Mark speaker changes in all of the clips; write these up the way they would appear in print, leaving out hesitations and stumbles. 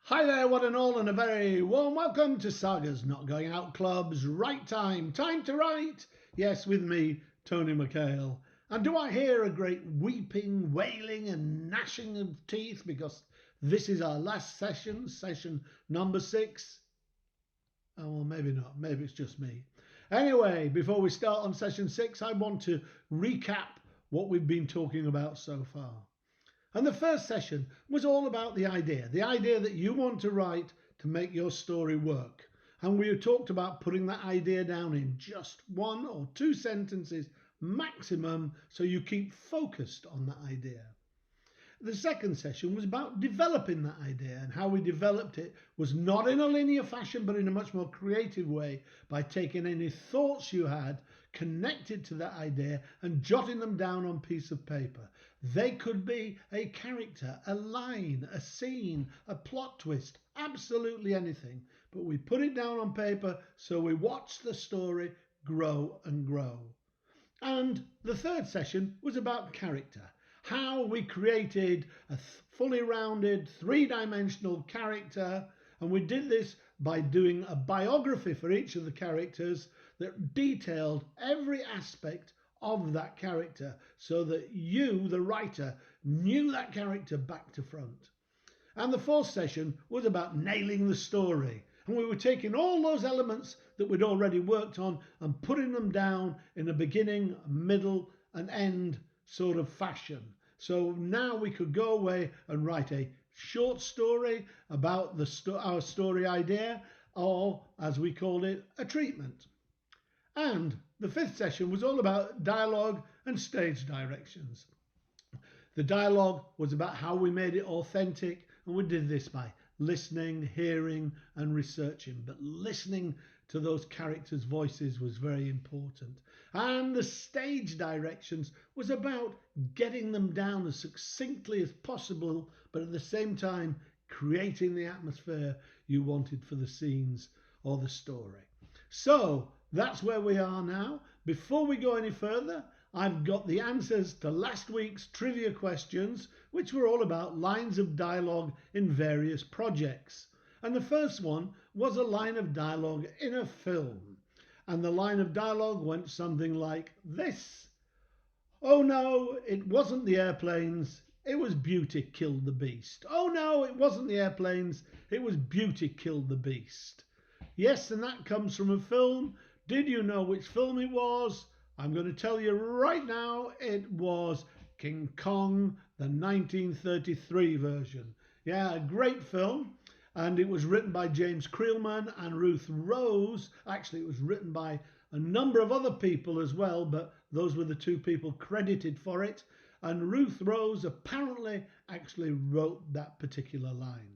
Speaker 1: Hi there, one and all, and a very warm welcome to Saga's Not Going Out Club's Right Time. Time to write! Yes, with me, Tony McHale. And do I hear a great weeping, wailing, and gnashing of teeth because this is our last session, session number 6? Oh, well, maybe not. Maybe it's just me. Anyway, before we start on session 6, I want to recap what we've been talking about so far. And the first session was all about the idea that you want to write to make your story work. And we talked about putting that idea down in just 1 or 2 sentences maximum so you keep focused on that idea. The second session was about developing that idea, and how we developed it was not in a linear fashion but in a much more creative way by taking any thoughts you had connected to that idea and jotting them down on a piece of paper. They could be a character, a line, a scene, a plot twist, absolutely anything. But we put it down on paper so we watch the story grow and grow. And the third session was about character. How we created a fully rounded 3-dimensional character, and we did this by doing a biography for each of the characters that detailed every aspect of that character so that you, the writer, knew that character back to front. And the fourth session was about nailing the story, and we were taking all those elements that we'd already worked on and putting them down in a beginning, middle and end sort of fashion. So now we could go away and write a short story about our story idea, or as we called it, a treatment. And the fifth session was all about dialogue and stage directions. The dialogue was about how we made it authentic, and we did this by listening, hearing and researching. But listening to those characters' voices was very important. And the stage directions was about getting them down as succinctly as possible, but at the same time creating the atmosphere you wanted for the scenes or the story. So that's where we are now. Before we go any further, I've got the answers to last week's trivia questions, which were all about lines of dialogue in various projects. And the first one was a line of dialogue in a film. And the line of dialogue went something like this. Oh no, it wasn't the airplanes, it was Beauty killed the Beast. Oh no, it wasn't the airplanes, it was Beauty killed the Beast. Yes, and that comes from a film. Did you know which film it was? I'm going to tell you right now, it was King Kong, the 1933 version. Yeah, a great film. And it was written by James Creelman and Ruth Rose. Actually, it was written by a number of other people as well, but those were the 2 people credited for it. And Ruth Rose apparently actually wrote that particular line.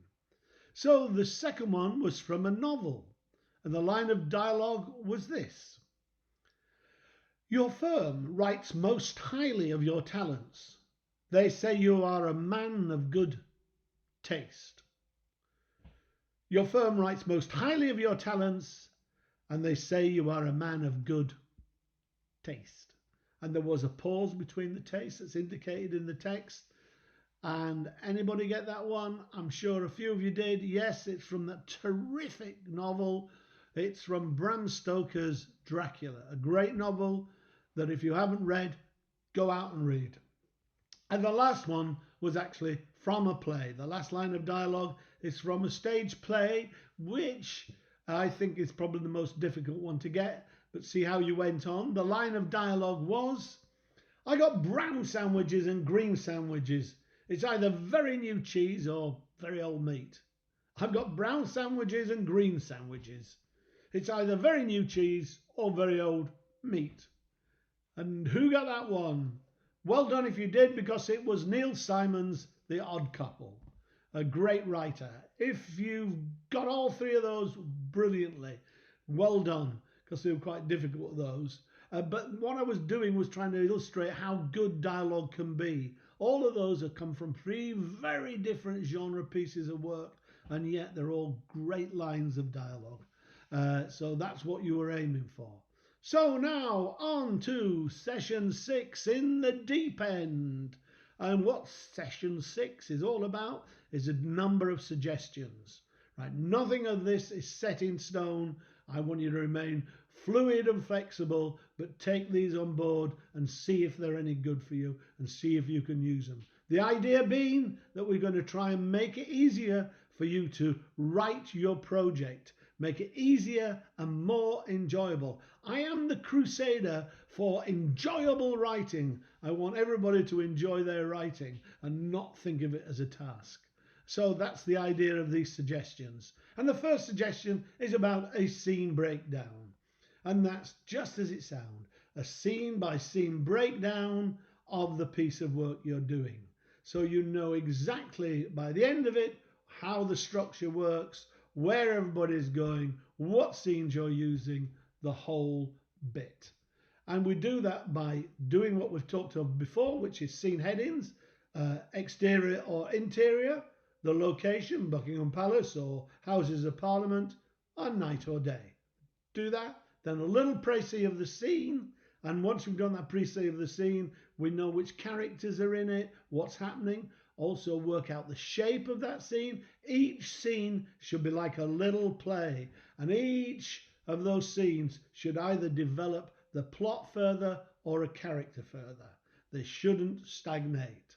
Speaker 1: So the second one was from a novel. And the line of dialogue was this. Your firm writes most highly of your talents. They say you are a man of good taste. Your firm writes most highly of your talents, and they say you are a man of good taste. And there was a pause between the taste that's indicated in the text. And anybody get that one? I'm sure a few of you did. Yes, it's from that terrific novel. It's from Bram Stoker's Dracula, a great novel that if you haven't read, go out and read. And the last one was actually from a play. The last line of dialogue is from a stage play, which I think is probably the most difficult one to get, but see how you went on. The line of dialogue was, I got brown sandwiches and green sandwiches. It's either very new cheese or very old meat. I've got brown sandwiches and green sandwiches. It's either very new cheese or very old meat. And who got that one? Well done if you did, because it was Neil Simon's The Odd Couple, a great writer. If you've got all 3 of those, brilliantly. Well done, because they were quite difficult, those. But what I was doing was trying to illustrate how good dialogue can be. All of those have come from 3 very different genre pieces of work, and yet they're all great lines of dialogue. So that's what you were aiming for. So now on to session 6 in the deep end. And what session 6 is all about is a number of suggestions. Right? Nothing of this is set in stone. I want you to remain fluid and flexible, but take these on board and see if they're any good for you and see if you can use them. The idea being that we're going to try and make it easier for you to write your project, make it easier and more enjoyable. I am the crusader for enjoyable writing. I want everybody to enjoy their writing and not think of it as a task. So that's the idea of these suggestions. And the first suggestion is about a scene breakdown. And that's just as it sounds, a scene by scene breakdown of the piece of work you're doing. So you know exactly by the end of it how the structure works, where everybody's going, what scenes you're using, the whole bit. And we do that by doing what we've talked of before, which is scene headings, exterior or interior, the location, Buckingham Palace or Houses of Parliament, or night or day. Do that, then a little précis of the scene, and once we've done that précis of the scene, we know which characters are in it, what's happening, also work out the shape of that scene. Each scene should be like a little play, and each of those scenes should either develop the plot further or a character further. They shouldn't stagnate.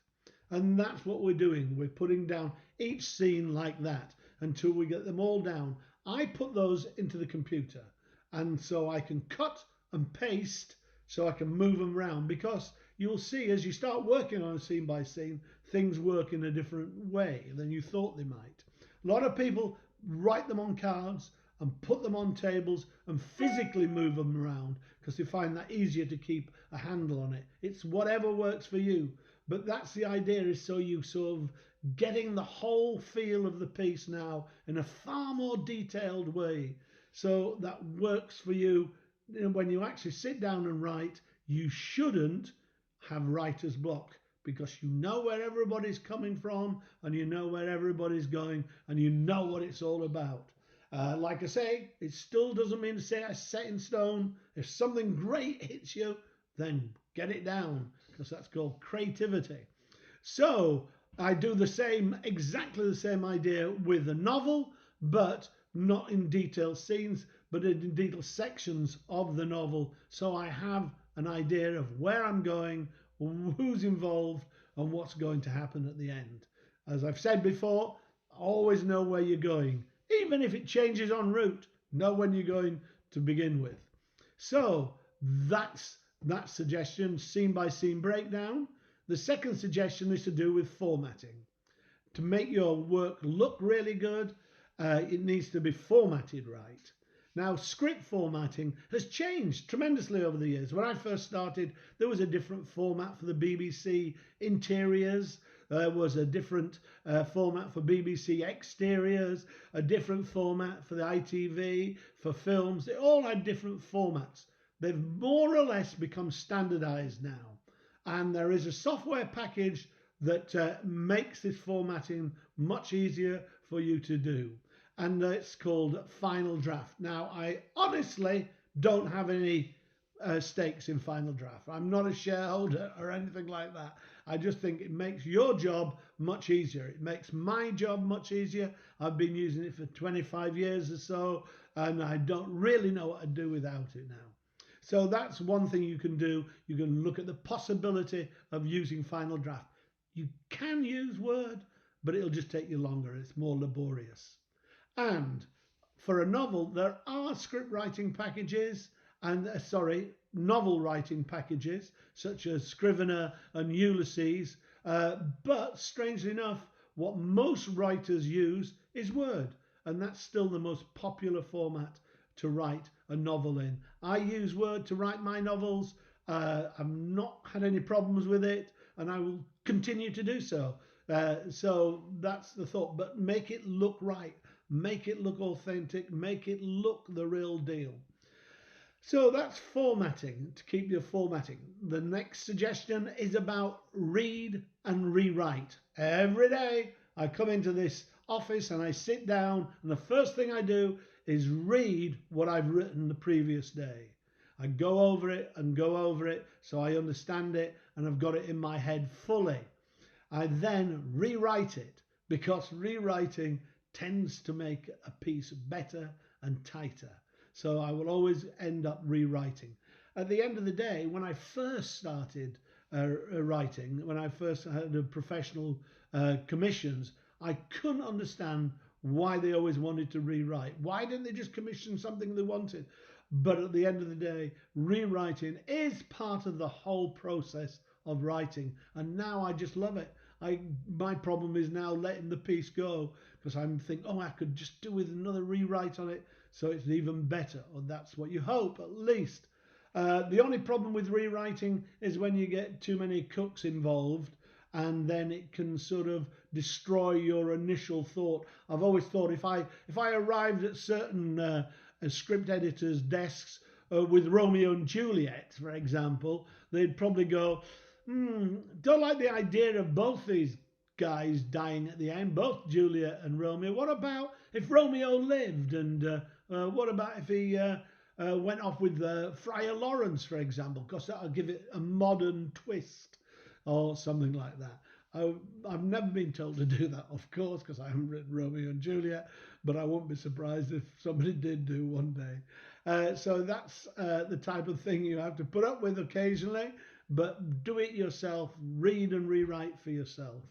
Speaker 1: And that's what we're doing. We're putting down each scene like that until we get them all down. I put those into the computer, and so I can cut and paste so I can move them around, because you'll see as you start working on a scene by scene, things work in a different way than you thought they might. A lot of people write them on cards and put them on tables and physically move them around because they find that easier to keep a handle on it. It's whatever works for you. But that's the idea, is so you sort of getting the whole feel of the piece now in a far more detailed way. So that works for you. When you actually sit down and write, you shouldn't have writer's block, because you know where everybody's coming from and you know where everybody's going and you know what it's all about. Like I say, it still doesn't mean to say it's set in stone. If something great hits you, then get it down, because that's called creativity. So I do the same, exactly the same idea with a novel, but not in detailed scenes, but in detailed sections of the novel. So I have an idea of where I'm going, who's involved, and what's going to happen at the end. As I've said before, always know where you're going. Even if it changes en route, know when you're going to begin with. So that's that suggestion, scene by scene breakdown. The second suggestion is to do with formatting. To make your work look really good, it needs to be formatted right. Now, script formatting has changed tremendously over the years. When I first started, there was a different format for the BBC interiors. There was a different format for BBC exteriors, a different format for the ITV, for films. They all had different formats. They've more or less become standardized now. And there is a software package that makes this formatting much easier for you to do. And it's called Final Draft. Now, I honestly don't have any stakes in Final Draft. I'm not a shareholder or anything like that. I just think it makes your job much easier. It makes my job much easier. I've been using it for 25 years or so, and I don't really know what I'd do without it now. So that's one thing you can do. You can look at the possibility of using Final Draft. You can use Word, but it'll just take you longer. It's more laborious. And for a novel, there are script writing packages and, novel writing packages, such as Scrivener and Ulysses. But strangely enough, what most writers use is Word. And that's still the most popular format to write a novel in. I use Word to write my novels. I've not had any problems with it, and I will continue to do so. So that's the thought. But make it look right. Make it look authentic. Make it look the real deal. So that's formatting, to keep your formatting. The next suggestion is about read and rewrite. Every day I come into this office and I sit down, and the first thing I do is read what I've written the previous day. I go over it and go over it so I understand it and I've got it in my head fully. I then rewrite it, because rewriting tends to make a piece better and tighter. So I will always end up rewriting. At the end of the day, when I first started writing, when I first had the professional commissions, I couldn't understand why they always wanted to rewrite. Why didn't they just commission something they wanted? But at the end of the day, rewriting is part of the whole process of writing, and now I just love it. My problem is now letting the piece go, because I'm thinking, oh, I could just do with another rewrite on it, so it's even better, or that's what you hope at least. The only problem with rewriting is when you get too many cooks involved, and then it can sort of destroy your initial thought. I've always thought if I arrived at certain script editors' desks with Romeo and Juliet, for example, they'd probably go, don't like the idea of both these guys dying at the end, both Juliet and Romeo. What about if Romeo lived? And what about if he went off with Friar Lawrence, for example? Because that'll give it a modern twist or something like that. I've never been told to do that, of course, because I haven't written Romeo and Juliet, but I won't be surprised if somebody did do one day. So that's the type of thing you have to put up with occasionally, but do it yourself, read and rewrite for yourself.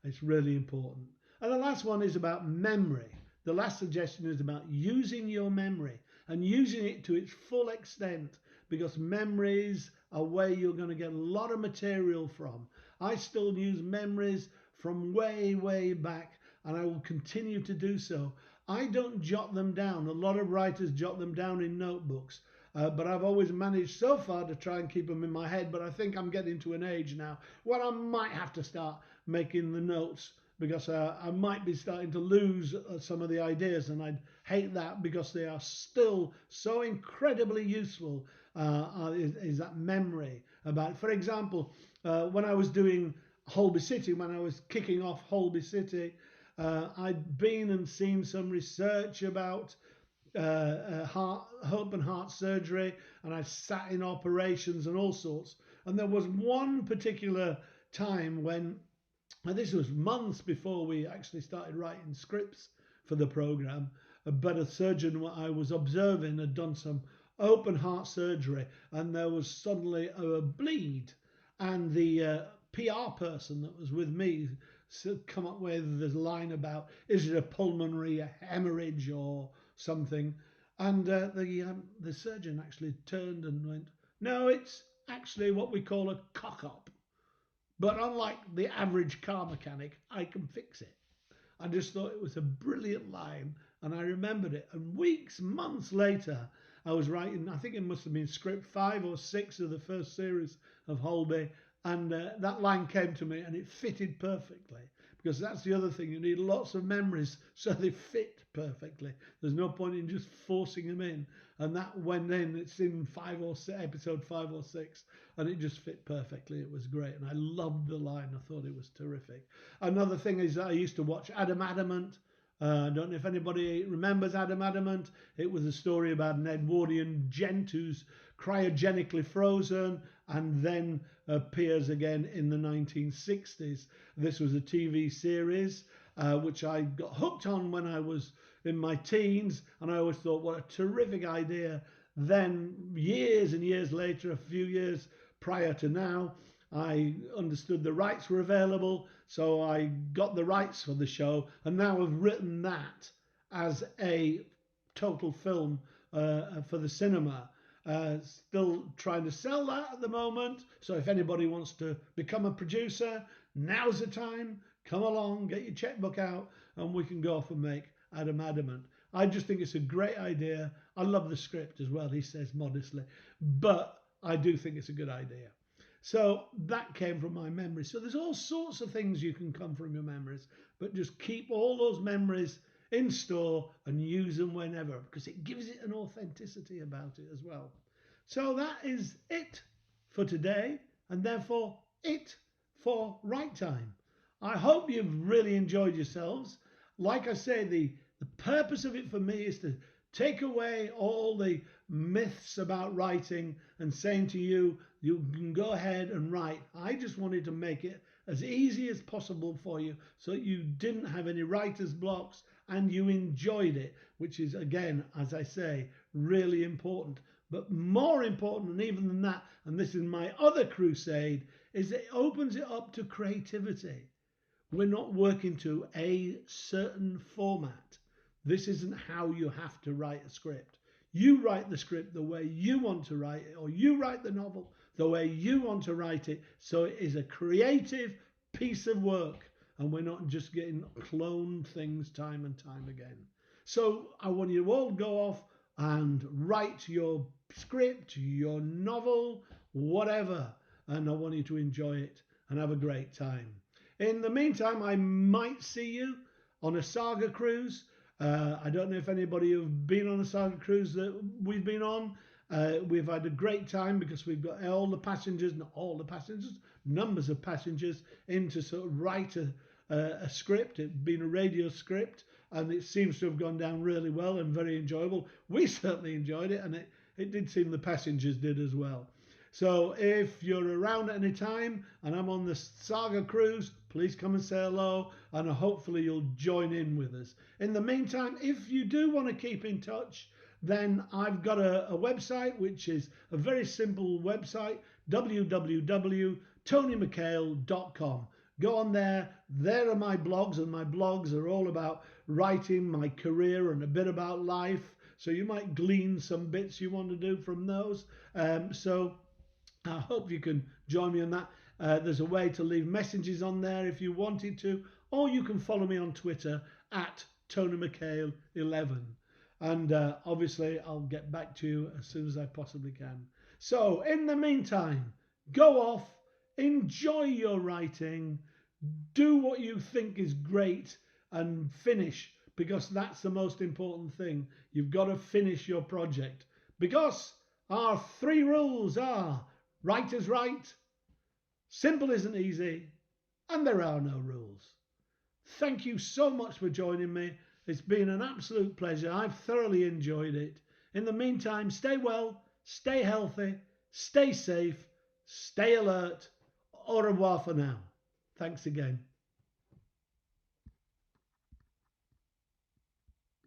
Speaker 1: It's really important. And the last one is about memory. The last suggestion is about using your memory and using it to its full extent, because memories are where you're going to get a lot of material from. I still use memories from way, way back, and I will continue to do so. I don't jot them down. A lot of writers jot them down in notebooks, but I've always managed so far to try and keep them in my head. But I think I'm getting to an age now where I might have to start making the notes, because I might be starting to lose some of the ideas, and I'd hate that, because they are still so incredibly useful. Is that memory about, for example, when I was doing Holby City, when I was kicking off Holby City, I'd been and seen some research about open heart surgery, and I sat in operations and all sorts. And there was one particular time when, and this was months before we actually started writing scripts for the program, but a surgeon I was observing had done some open heart surgery, and there was suddenly a bleed, and the PR person that was with me come up with this line about, is it a pulmonary hemorrhage or something? And the surgeon actually turned and went, no, it's actually what we call a cock-up. But unlike the average car mechanic, I can fix it. I just thought it was a brilliant line, and I remembered it. And weeks, months later, I was writing, I think it must have been script 5 or 6 of the first series of Holby, and that line came to me, and it fitted perfectly. Because that's the other thing, you need lots of memories so they fit perfectly. There's no point in just forcing them in. And that went in, it's in episode 5 or 6, and it just fit perfectly. It was great, and I loved the line. I thought it was terrific. Another thing is that I used to watch Adam Adamant. I don't know if anybody remembers Adam Adamant. It was a story about an Edwardian gent who's cryogenically frozen and then appears again in the 1960s. This was a TV series which I got hooked on when I was in my teens, and I always thought, what a terrific idea. Then years and years later, a few years prior to now, I understood the rights were available, so I got the rights for the show, and now I've written that as a total film for the cinema. Still trying to sell that at the moment, so if anybody wants to become a producer, now's the time. Come along, get your checkbook out, and we can go off and make Adam Adamant. I just think it's a great idea. I love the script as well, he says modestly, but I do think it's a good idea. So that came from my memory. So there's all sorts of things you can come from your memories, but just keep all those memories in store and use them whenever, because it gives it an authenticity about it as well. So that is it for today, and therefore it for Write Time. I hope you've really enjoyed yourselves. Like I say, the purpose of it for me is to take away all the myths about writing and saying to you, you can go ahead and write. I just wanted to make it as easy as possible for you so that you didn't have any writer's blocks and you enjoyed it, which is, again, as I say, really important. But more important than even than that, and this is my other crusade, is it opens it up to creativity. We're not working to a certain format. This isn't how you have to write a script. You write the script the way you want to write it, or you write the novel the way you want to write it, so it is a creative piece of work, and we're not just getting cloned things time and time again. So I want you to all go off and write your script, your novel, whatever, and I want you to enjoy it and have a great time. In the meantime, I might see you on a Saga cruise. I don't know if anybody have been on a Saga cruise that we've been on. We've had a great time because we've got all the passengers, not all the passengers, numbers of passengers in to sort of write a script. It's been a radio script, and it seems to have gone down really well and very enjoyable. We certainly enjoyed it, and it did seem the passengers did as well. So if you're around at any time and I'm on the Saga cruise, please come and say hello, and hopefully you'll join in with us. In the meantime, if you do want to keep in touch, then I've got a website, which is a very simple website, www.tonymchale.com. Go on there. There are my blogs, and my blogs are all about writing, my career, and a bit about life. So you might glean some bits you want to do from those. So I hope you can join me on that. There's a way to leave messages on there if you wanted to, or you can follow me on Twitter at TonyMcHale11. And obviously I'll get back to you as soon as I possibly can. So in the meantime, go off, enjoy your writing, do what you think is great, and finish, because that's the most important thing. You've got to finish your project, because our 3 rules are: writers write, simple isn't easy, and there are no rules. Thank you so much for joining me. It's been an absolute pleasure. I've thoroughly enjoyed it. In the meantime, stay well, stay healthy, stay safe, stay alert. Au revoir for now. Thanks again.